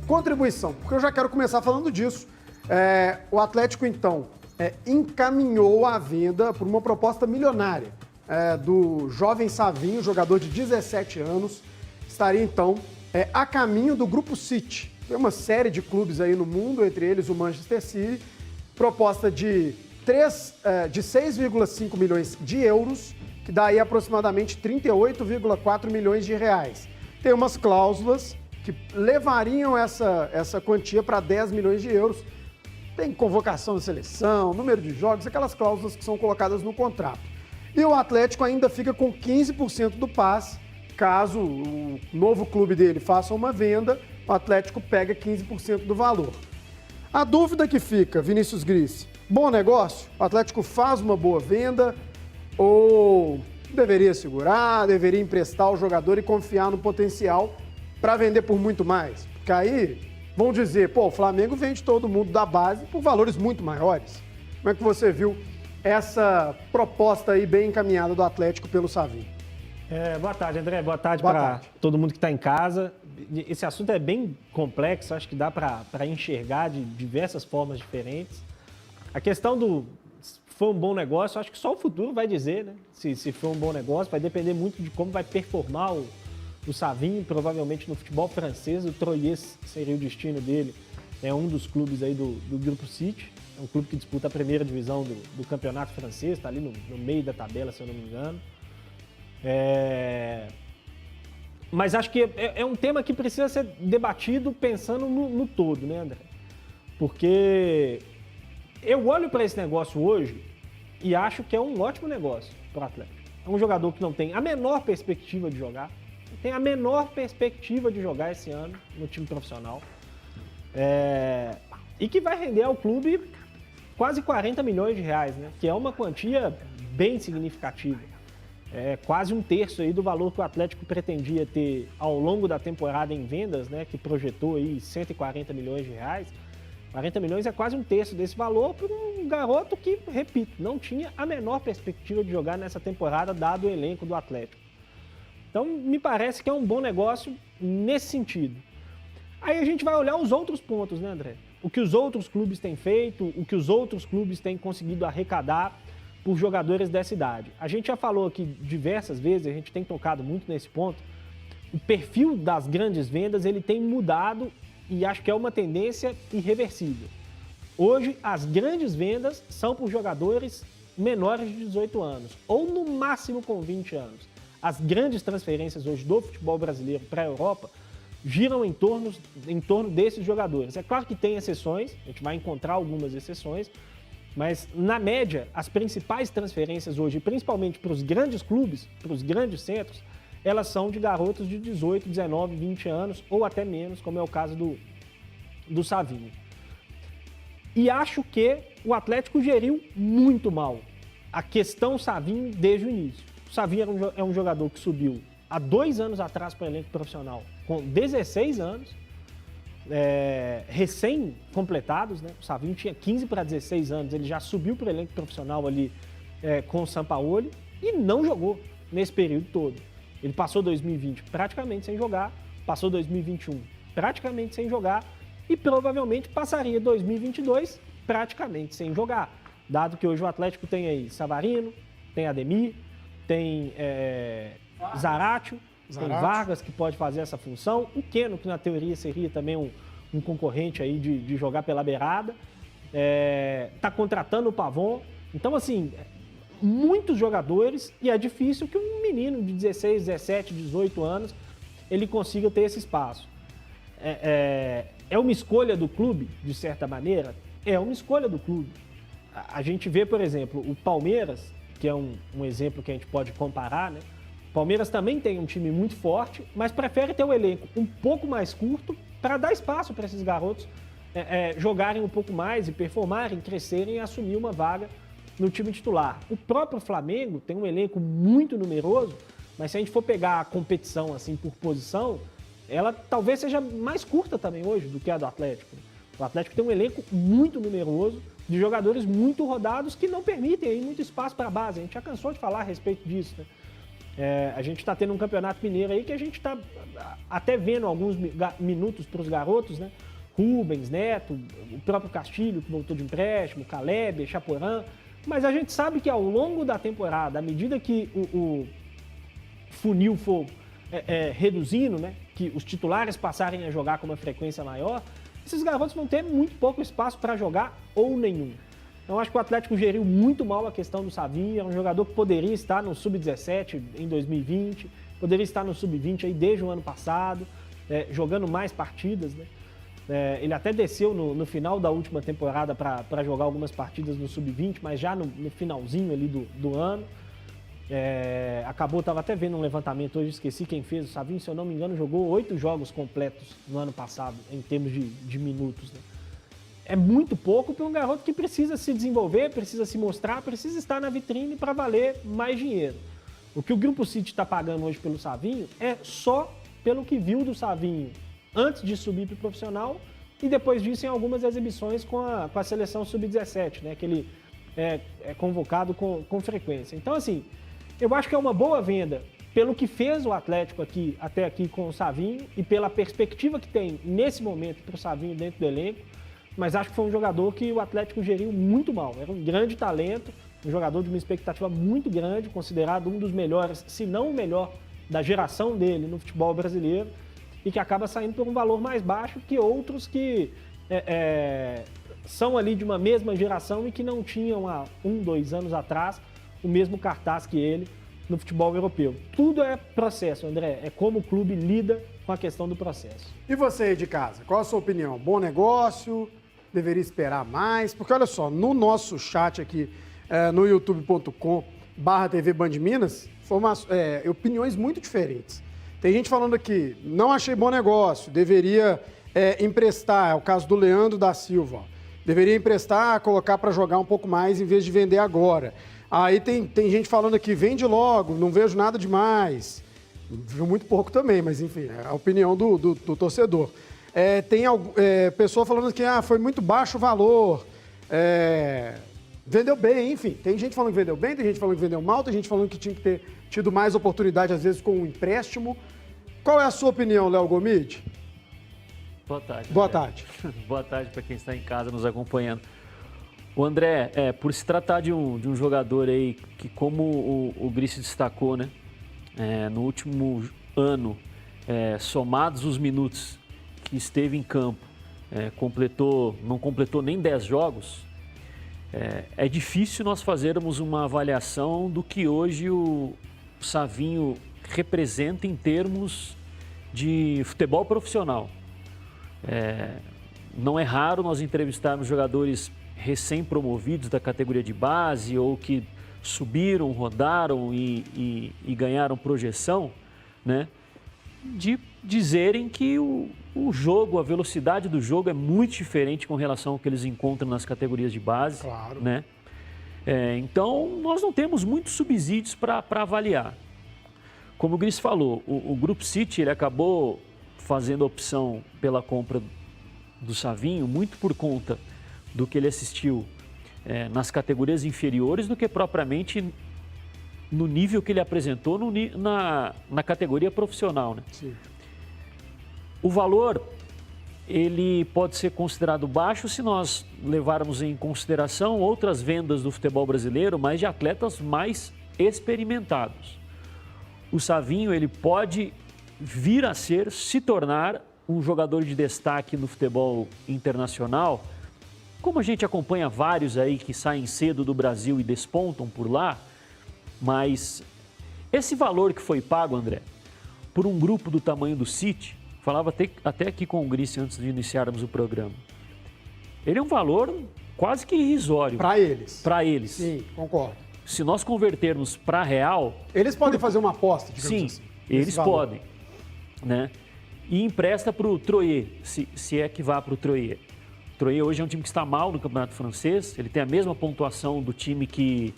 contribuição, porque eu já quero começar falando disso. O Atlético, então, encaminhou a venda por uma proposta milionária do jovem Savinho, jogador de 17 anos, estaria, então, a caminho do Grupo City. Tem uma série de clubes aí no mundo, entre eles o Manchester City, proposta de 6,5 milhões de euros, que dá aí aproximadamente 38,4 milhões de reais. Tem umas cláusulas que levariam essa quantia para 10 milhões de euros. Tem convocação de seleção, número de jogos, aquelas cláusulas que são colocadas no contrato. E o Atlético ainda fica com 15% do passe. Caso o novo clube dele faça uma venda, o Atlético pega 15% do valor. A dúvida que fica, Vinícius Gris, bom negócio? O Atlético faz uma boa venda ou deveria segurar, deveria emprestar o jogador e confiar no potencial para vender por muito mais? Porque aí vão dizer, o Flamengo vende todo mundo da base por valores muito maiores. Como é que você viu essa proposta aí bem encaminhada do Atlético pelo Savinho? Boa tarde, André. Boa tarde para todo mundo que está em casa. Esse assunto é bem complexo, acho que dá para enxergar de diversas formas diferentes. A questão do se foi um bom negócio, acho que só o futuro vai dizer, né? Se foi um bom negócio, vai depender muito de como vai performar o Savinho, provavelmente no futebol francês. O Troyes seria o destino dele. É um dos clubes aí do Grupo City. É um clube que disputa a primeira divisão do campeonato francês, está ali no meio da tabela, se eu não me engano. Mas acho que é um tema que precisa ser debatido pensando no todo, né, André? Porque eu olho para esse negócio hoje e acho que é um ótimo negócio para o Atlético. É um jogador que não tem a menor perspectiva de jogar, tem a menor perspectiva de jogar esse ano no time profissional, e que vai render ao clube quase 40 milhões de reais, né? Que é uma quantia bem significativa. É quase um terço aí do valor que o Atlético pretendia ter ao longo da temporada em vendas, né? Que projetou aí 140 milhões de reais. 40 milhões é quase um terço desse valor para um garoto que, repito, não tinha a menor perspectiva de jogar nessa temporada, dado o elenco do Atlético. Então, me parece que é um bom negócio nesse sentido. Aí a gente vai olhar os outros pontos, né, André? O que os outros clubes têm feito, o que os outros clubes têm conseguido arrecadar por jogadores dessa idade. A gente já falou aqui diversas vezes, a gente tem tocado muito nesse ponto, o perfil das grandes vendas ele tem mudado e acho que é uma tendência irreversível. Hoje, as grandes vendas são por jogadores menores de 18 anos, ou no máximo com 20 anos. As grandes transferências hoje do futebol brasileiro para a Europa giram em torno desses jogadores. É claro que tem exceções, a gente vai encontrar algumas exceções, mas, na média, as principais transferências hoje, principalmente para os grandes clubes, para os grandes centros, elas são de garotos de 18, 19, 20 anos, ou até menos, como é o caso do Savinho. E acho que o Atlético geriu muito mal a questão Savinho desde o início. O Savinho é um jogador que subiu há 2 anos atrás para o elenco profissional, com 16 anos, recém-completados, né? O Savinho tinha 15 para 16 anos, ele já subiu para o elenco profissional ali com o Sampaoli e não jogou nesse período todo. Ele passou 2020 praticamente sem jogar, passou 2021 praticamente sem jogar e provavelmente passaria 2022 praticamente sem jogar, dado que hoje o Atlético tem aí Savarino, tem Ademir, tem Zaratio, tem Vargas que pode fazer essa função, o Keno, que na teoria seria também um concorrente aí de jogar pela beirada, tá contratando o Pavon. Então, assim, muitos jogadores e é difícil que um menino de 16, 17, 18 anos ele consiga ter esse espaço. É uma escolha do clube, de certa maneira? É uma escolha do clube. A gente vê, por exemplo, o Palmeiras, que é um exemplo que a gente pode comparar, né? O Palmeiras também tem um time muito forte, mas prefere ter um elenco um pouco mais curto para dar espaço para esses garotos jogarem um pouco mais e performarem, crescerem e assumir uma vaga no time titular. O próprio Flamengo tem um elenco muito numeroso, mas se a gente for pegar a competição assim por posição, ela talvez seja mais curta também hoje do que a do Atlético. O Atlético tem um elenco muito numeroso, de jogadores muito rodados que não permitem aí muito espaço para a base. A gente já cansou de falar a respeito disso, né? A gente está tendo um campeonato mineiro aí que a gente está até vendo alguns minutos para os garotos, né? Rubens, Neto, o próprio Castilho, que voltou de empréstimo, Caleb, Chaporã. Mas a gente sabe que ao longo da temporada, à medida que o funil for reduzindo, né? Que os titulares passarem a jogar com uma frequência maior, esses garotos vão ter muito pouco espaço para jogar ou nenhum. Então, acho que o Atlético geriu muito mal a questão do Savinho. É um jogador que poderia estar no Sub-17 em 2020, poderia estar no Sub-20 aí desde o ano passado, jogando mais partidas, né? Ele até desceu no final da última temporada para jogar algumas partidas no Sub-20, mas já no finalzinho ali do ano. Estava até vendo um levantamento hoje, esqueci quem fez. O Savinho, se eu não me engano, jogou 8 jogos completos no ano passado, em termos de minutos, né? É muito pouco para um garoto que precisa se desenvolver, precisa se mostrar, precisa estar na vitrine para valer mais dinheiro. O que o Grupo City está pagando hoje pelo Savinho é só pelo que viu do Savinho antes de subir para o profissional e depois disso em algumas exibições com a seleção Sub-17, né, que ele é convocado com frequência. Então, assim, eu acho que é uma boa venda pelo que fez o Atlético até aqui com o Savinho e pela perspectiva que tem nesse momento para o Savinho dentro do elenco, mas acho que foi um jogador que o Atlético geriu muito mal. Era um grande talento, um jogador de uma expectativa muito grande, considerado um dos melhores, se não o melhor, da geração dele no futebol brasileiro, e que acaba saindo por um valor mais baixo que outros que são ali de uma mesma geração e que não tinham há 2 anos atrás o mesmo cartaz que ele no futebol europeu. Tudo é processo, André. É como o clube lida com a questão do processo. E você aí de casa, qual a sua opinião? Bom negócio? Deveria esperar mais? Porque olha só, no nosso chat aqui, no youtube.com/TV Band Minas, opiniões muito diferentes. Tem gente falando aqui, não achei bom negócio, deveria emprestar, é o caso do Leandro da Silva, deveria emprestar, colocar para jogar um pouco mais em vez de vender agora. Aí tem gente falando aqui, vende logo, não vejo nada demais. Viu muito pouco também, mas enfim, é a opinião do torcedor. Tem pessoa falando que foi muito baixo o valor, vendeu bem, enfim. Tem gente falando que vendeu bem, tem gente falando que vendeu mal, tem gente falando que tinha que ter tido mais oportunidade, às vezes, com um empréstimo. Qual é a sua opinião, Léo Gomide? Boa tarde. Boa tarde. Boa tarde para quem está em casa nos acompanhando. O André, por se tratar de um jogador aí que, como o Gris destacou, né, no último ano, somados os minutos que esteve em campo, não completou nem 10 jogos, é difícil nós fazermos uma avaliação do que hoje o Savinho representa em termos de futebol profissional. Não é raro nós entrevistarmos jogadores recém-promovidos da categoria de base ou que subiram, rodaram e ganharam projeção, né? De dizerem que o jogo, a velocidade do jogo é muito diferente com relação ao que eles encontram nas categorias de base. Claro. Né? Então, nós não temos muitos subsídios para avaliar. Como o Gris falou, o Grupo City ele acabou fazendo a opção pela compra do Savinho muito por conta do que ele assistiu nas categorias inferiores do que propriamente no nível que ele apresentou na categoria profissional, né? Sim. O valor, ele pode ser considerado baixo se nós levarmos em consideração outras vendas do futebol brasileiro, mas de atletas mais experimentados. O Savinho, ele pode vir a se tornar um jogador de destaque no futebol internacional, como a gente acompanha vários aí que saem cedo do Brasil e despontam por lá. Mas esse valor que foi pago, André, por um grupo do tamanho do City, falava até aqui com o Gris antes de iniciarmos o programa, ele é um valor quase que irrisório. Para eles. Para eles. Sim, concordo. Se nós convertermos para real... Eles podem fazer uma aposta, digamos assim. Sim, eles podem. Né? E empresta para o Troyes, se é que vá para o Troyes. O Troyes hoje é um time que está mal no campeonato francês, ele tem a mesma pontuação do time que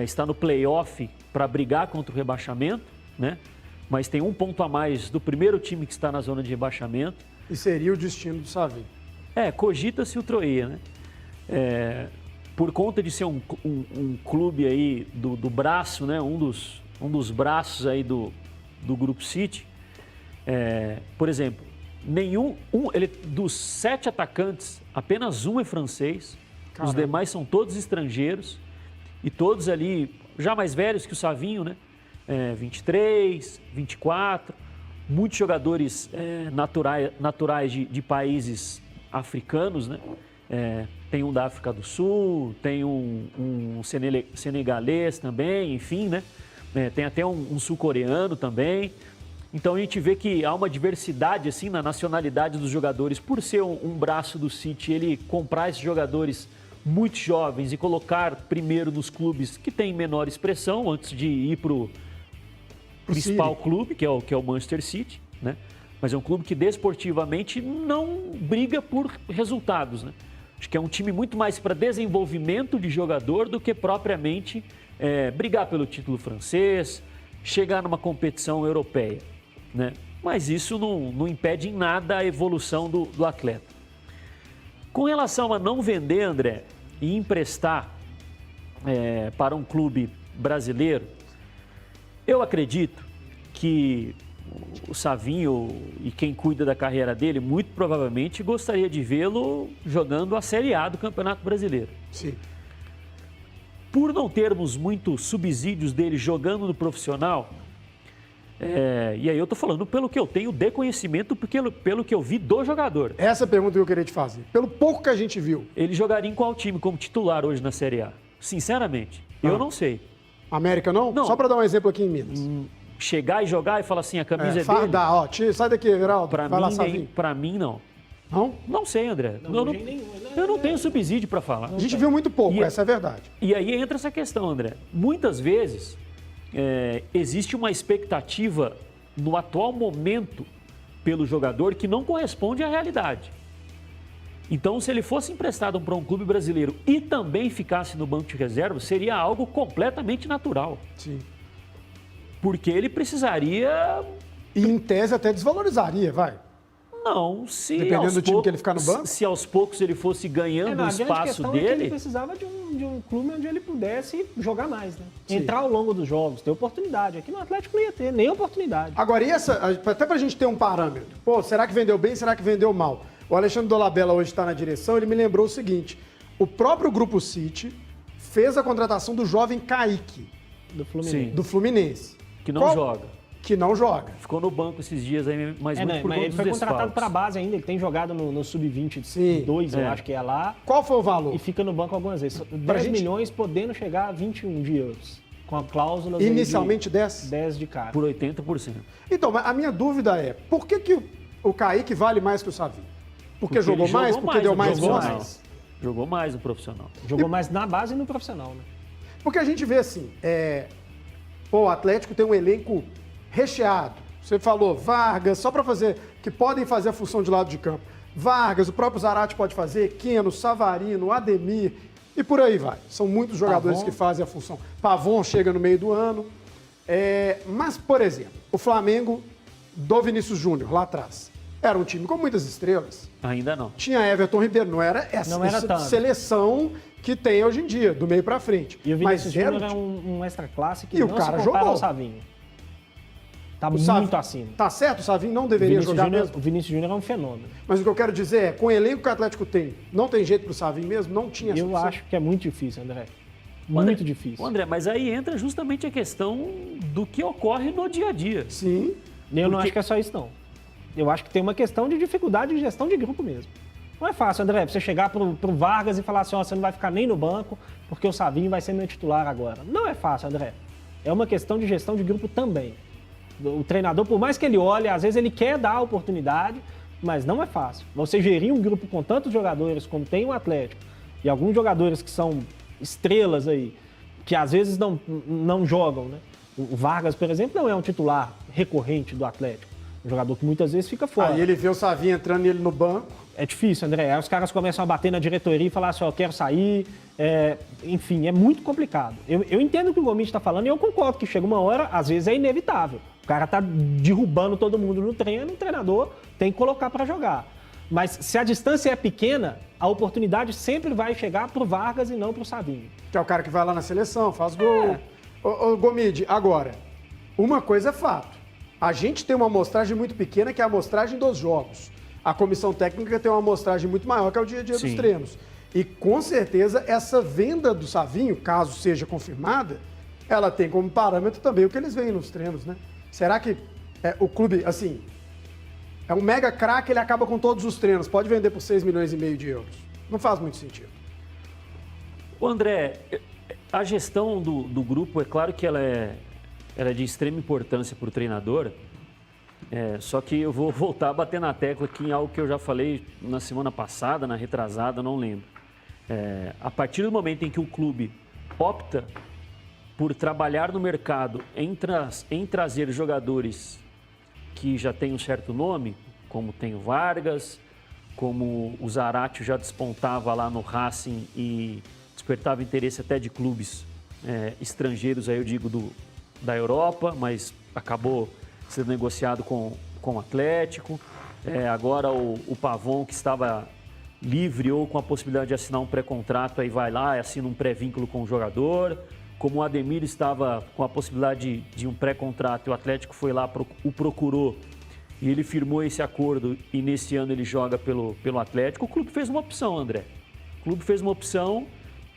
está no play-off para brigar contra o rebaixamento, né? Mas tem um ponto a mais do primeiro time que está na zona de rebaixamento. E seria o destino do Savinho. Cogita-se o Troyes, né? Por conta de ser um clube aí do braço, né? Um um dos braços aí do Grupo City, por exemplo, dos 7 atacantes, apenas um é francês, Caramba. Os demais são todos estrangeiros e todos ali já mais velhos que o Savinho, né? 23, 24, muitos jogadores naturais de países africanos, né? Tem um da África do Sul, tem um senegalês também, enfim, né? Tem até um sul-coreano também. Então a gente vê que há uma diversidade assim na nacionalidade dos jogadores. Por ser um braço do City, ele comprar esses jogadores muito jovens e colocar primeiro nos clubes que têm menor expressão antes de ir para o principal clube, que é o Manchester City, né? Mas é um clube que desportivamente não briga por resultados, né? Acho que é um time muito mais para desenvolvimento de jogador do que propriamente brigar pelo título francês, chegar numa competição europeia, né? Mas isso não impede em nada a evolução do atleta. Com relação a não vender, André, e emprestar para um clube brasileiro, eu acredito que o Savinho e quem cuida da carreira dele, muito provavelmente gostaria de vê-lo jogando a Série A do Campeonato Brasileiro. Sim. Por não termos muitos subsídios dele jogando no profissional, e aí eu tô falando pelo que eu tenho de conhecimento, pelo que eu vi do jogador. Essa é a pergunta que eu queria te fazer. Pelo pouco que a gente viu. Ele jogaria em qual time como titular hoje na Série A? Sinceramente, eu não sei. América não? Não. Só para dar um exemplo aqui em Minas. Chegar e jogar e falar assim, a camisa é dele? Fardar, ó, sai daqui, Geraldo. Pra mim, não. Não? Não sei, André. Eu não tenho subsídio para falar. A gente viu muito pouco, essa é a verdade. E aí entra essa questão, André. Muitas vezes existe uma expectativa no atual momento pelo jogador que não corresponde à realidade. Então, se ele fosse emprestado para um clube brasileiro e também ficasse no banco de reserva, seria algo completamente natural. Sim. Porque ele precisaria... E em tese até desvalorizaria, vai. Não, se dependendo do time que ele ficar no banco? Se aos poucos ele fosse ganhando o espaço dele... É que ele precisava de um clube onde ele pudesse jogar mais, né? Sim. Entrar ao longo dos jogos, ter oportunidade. Aqui no Atlético não ia ter nem oportunidade. Agora, e até pra gente ter um parâmetro. Pô, será que vendeu bem, será que vendeu mal? O Alexandre Dolabella hoje está na direção, ele me lembrou o seguinte. O próprio Grupo City fez a contratação do jovem Kaique. Do Fluminense. Do Fluminense. Que não joga. Que não joga. Ficou no banco esses dias aí, mas muito por conta ele dos foi contratado desfalques. para a base ainda, ele tem jogado no Sub-22, eu acho que é lá. Qual foi o valor? E fica no banco algumas vezes. 10 milhões podendo chegar a 21 de euros. Com a cláusula... Inicialmente 10? 10 de cara. Por 80%. Então, mas a minha dúvida é, por que o Kaique vale mais que o Savinho? Porque jogou mais? Porque deu mais gols? Jogou mais no profissional. Jogou mais na base e no profissional, né? Porque a gente vê assim, o Atlético tem um elenco recheado. Você falou Vargas, só para fazer, que podem fazer a função de lado de campo. Vargas, o próprio Zarate pode fazer, Keno, Savarino, Ademir e por aí vai. São muitos jogadores que fazem a função. Pavon chega no meio do ano. Mas, por exemplo, o Flamengo do Vinícius Júnior, lá atrás, era um time com muitas estrelas. Ainda não. Tinha Everton Ribeiro, não era essa seleção que tem hoje em dia, do meio para frente. E o Vinícius Júnior é um extra classe que não o cara se compara jogou. ao Savinho. Tá muito acima. Tá certo, o Savinho não deveria jogar mesmo. O Vinícius Júnior é um fenômeno. Mas o que eu quero dizer é, com o elenco que o Atlético tem, não tem jeito pro Savinho mesmo? Não tinha Eu acho que é muito difícil, André. Muito difícil. André, mas aí entra justamente a questão do que ocorre no dia a dia. Sim. Eu não acho que é só isso, não. Eu acho que tem uma questão de dificuldade de gestão de grupo mesmo. Não é fácil, André, você chegar pro Vargas e falar assim, você não vai ficar nem no banco, porque o Savinho vai ser meu titular agora. Não é fácil, André. É uma questão de gestão de grupo também. O treinador, por mais que ele olhe, às vezes ele quer dar a oportunidade, mas não é fácil. Você gerir um grupo com tantos jogadores como tem o Atlético, e alguns jogadores que são estrelas aí, que às vezes não jogam, né? O Vargas, por exemplo, não é um titular recorrente do Atlético. Um jogador que muitas vezes fica fora. Aí ele vê o Savinho entrando e ele no banco. É difícil, André. Aí os caras começam a bater na diretoria e falar assim, eu quero sair. Enfim, é muito complicado. Eu entendo o que o Gomes está falando e eu concordo que chega uma hora, às vezes é inevitável. O cara tá derrubando todo mundo no treino, o treinador tem que colocar para jogar. Mas se a distância é pequena, a oportunidade sempre vai chegar pro Vargas e não pro Savinho. Que é o cara que vai lá na seleção, faz gol. Ô Gomide, agora, uma coisa é fato. A gente tem uma amostragem muito pequena, que é a amostragem dos jogos. A comissão técnica tem uma amostragem muito maior, que é o dia a dia dos treinos. E, com certeza, essa venda do Savinho, caso seja confirmada, ela tem como parâmetro também o que eles veem nos treinos, né? Será que o clube, assim, é um mega craque, ele acaba com todos os treinos, pode vender por 6,5 milhões de euros? Não faz muito sentido. O André, a gestão do grupo, é claro que ela é de extrema importância para o treinador, só que eu vou voltar a bater na tecla aqui em algo que eu já falei na semana passada, na retrasada, não lembro. A partir do momento em que o clube opta por trabalhar no mercado em trazer jogadores que já têm um certo nome, como tem o Vargas, como o Zaratio já despontava lá no Racing e despertava interesse até de clubes estrangeiros, aí eu digo da Europa, mas acabou sendo negociado com o Atlético. Agora o Pavon, que estava livre ou com a possibilidade de assinar um pré-contrato, aí vai lá e assina um pré-vínculo com o jogador. Como o Ademir estava com a possibilidade de um pré-contrato e o Atlético foi lá, o procurou e ele firmou esse acordo e nesse ano ele joga pelo Atlético, o clube fez uma opção, André. O clube fez uma opção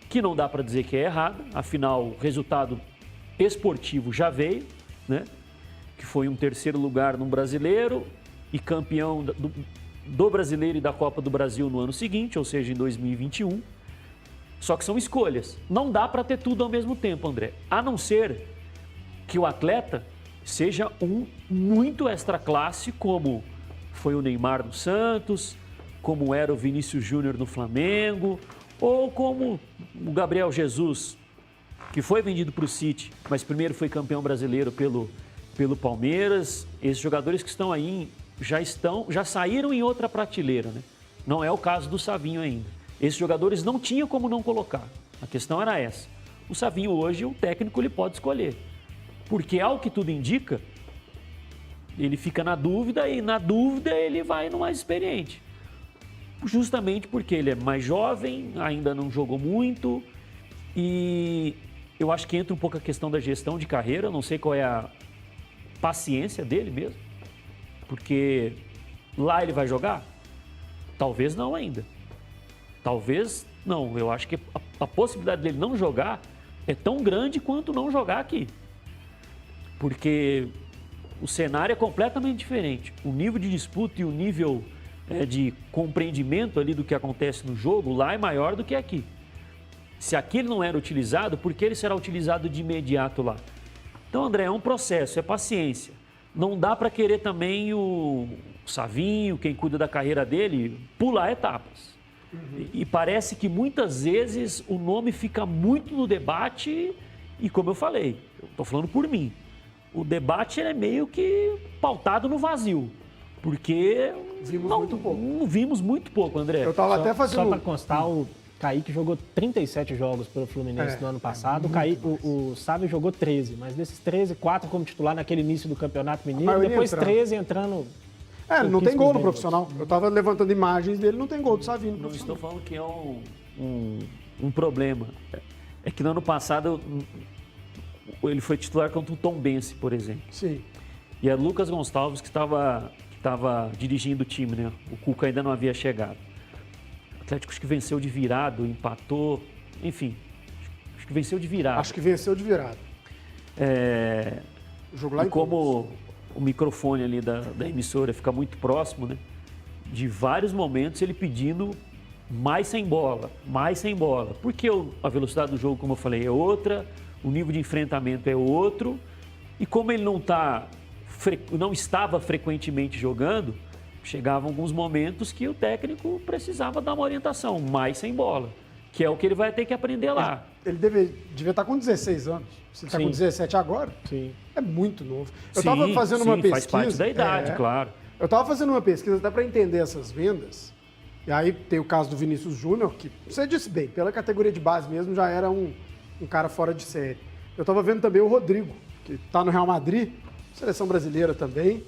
que não dá para dizer que é errada, afinal o resultado esportivo já veio, né? Que foi um 3º lugar no Brasileiro e campeão do Brasileiro e da Copa do Brasil no ano seguinte, ou seja, em 2021. Só que são escolhas. Não dá para ter tudo ao mesmo tempo, André. A não ser que o atleta seja um muito extra classe, como foi o Neymar no Santos, como era o Vinícius Júnior no Flamengo, ou como o Gabriel Jesus, que foi vendido para o City, mas primeiro foi campeão brasileiro pelo Palmeiras. Esses jogadores que estão aí já saíram em outra prateleira, né? Não é o caso do Savinho ainda. Esses jogadores não tinham como não colocar. A questão era essa. O Savinho hoje, o técnico ele pode escolher. Porque, ao que tudo indica, ele fica na dúvida e, na dúvida, ele vai no mais experiente. Justamente porque ele é mais jovem, ainda não jogou muito e eu acho que entra um pouco a questão da gestão de carreira. Eu não sei qual é a paciência dele mesmo. Porque lá ele vai jogar? Talvez não ainda. Talvez não. Eu acho que a possibilidade dele não jogar é tão grande quanto não jogar aqui. Porque o cenário é completamente diferente. O nível de disputa e o nível de compreendimento ali do que acontece no jogo lá é maior do que aqui. Se aqui ele não era utilizado, por que ele será utilizado de imediato lá? Então, André, é um processo, é paciência. Não dá para querer também o Savinho, quem cuida da carreira dele, pular etapas. E parece que muitas vezes o nome fica muito no debate e, como eu falei, eu estou falando por mim, o debate é meio que pautado no vazio, porque não vimos muito pouco, André. Eu estava até fazendo... Só para constar, o Kaique jogou 37 jogos pelo Fluminense no ano passado, o Sávio jogou 13, mas desses 13, 4 como titular naquele início do Campeonato Mineiro, depois 13 entrando... não tem gol no profissional. Eu estava levantando imagens dele, não tem gol do Savinho no profissional. Não estou falando que é um problema. É que no ano passado ele foi titular contra o Tombense, por exemplo. Sim. E é Lucas Gonçalves que estava dirigindo o time, né? O Cuca ainda não havia chegado. O Atlético acho que venceu de virado, empatou, enfim. Acho que venceu de virado. Acho que venceu de virado. O jogo lá e como o microfone ali da emissora fica muito próximo, né? De vários momentos ele pedindo mais sem bola. Porque a velocidade do jogo, como eu falei, é outra, o nível de enfrentamento é outro, e como ele não estava frequentemente jogando, chegavam alguns momentos que o técnico precisava dar uma orientação, mais sem bola, que é o que ele vai ter que aprender lá. Ele devia estar com 16 anos. Se ele está com 17 agora, é muito novo. Eu estava fazendo uma pesquisa... faz parte da idade, claro. Eu estava fazendo uma pesquisa até para entender essas vendas. E aí tem o caso do Vinícius Júnior, que você disse bem, pela categoria de base mesmo, já era um cara fora de série. Eu estava vendo também o Rodrigo, que está no Real Madrid, seleção brasileira também.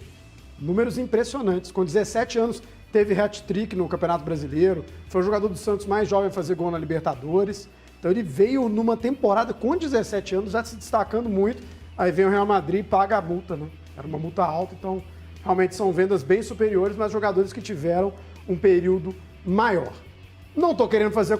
Números impressionantes. Com 17 anos, teve hat-trick no Campeonato Brasileiro. Foi o jogador do Santos mais jovem a fazer gol na Libertadores. Então ele veio numa temporada com 17 anos já se destacando muito, aí vem o Real Madrid e paga a multa, né? Era uma multa alta, então realmente são vendas bem superiores, mas jogadores que tiveram um período maior. Não estou querendo fazer